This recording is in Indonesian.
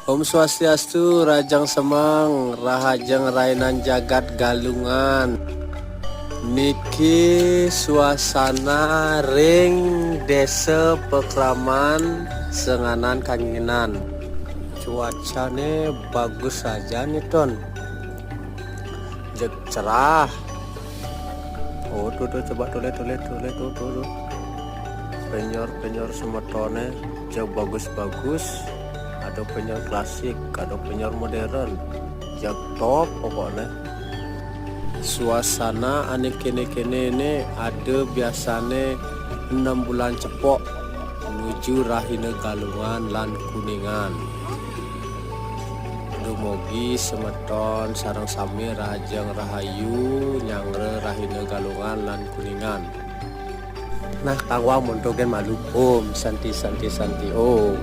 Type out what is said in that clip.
Om Swastiastu, Rajang Semang, Rahajeng Rainan Jagat Galungan. Niki suasana ring desa Pekraman Senganan Kanginan. Cuacanya bagus saja nih ton, jek cerah. Oh tuh coba tuh penyor semetone jauh bagus, ada penyor klasik, ada penyor modern, jauh top pokoknya. Suasana ane kene ini ada biasanya 6 bulan cepok menuju Rahina Galungan lan Kuningan. Dumugi semeton sareng sami Rahajeng Rahayu nyangre Rahina Galungan lan Kuningan. Nah kawang montogen malu om santi om.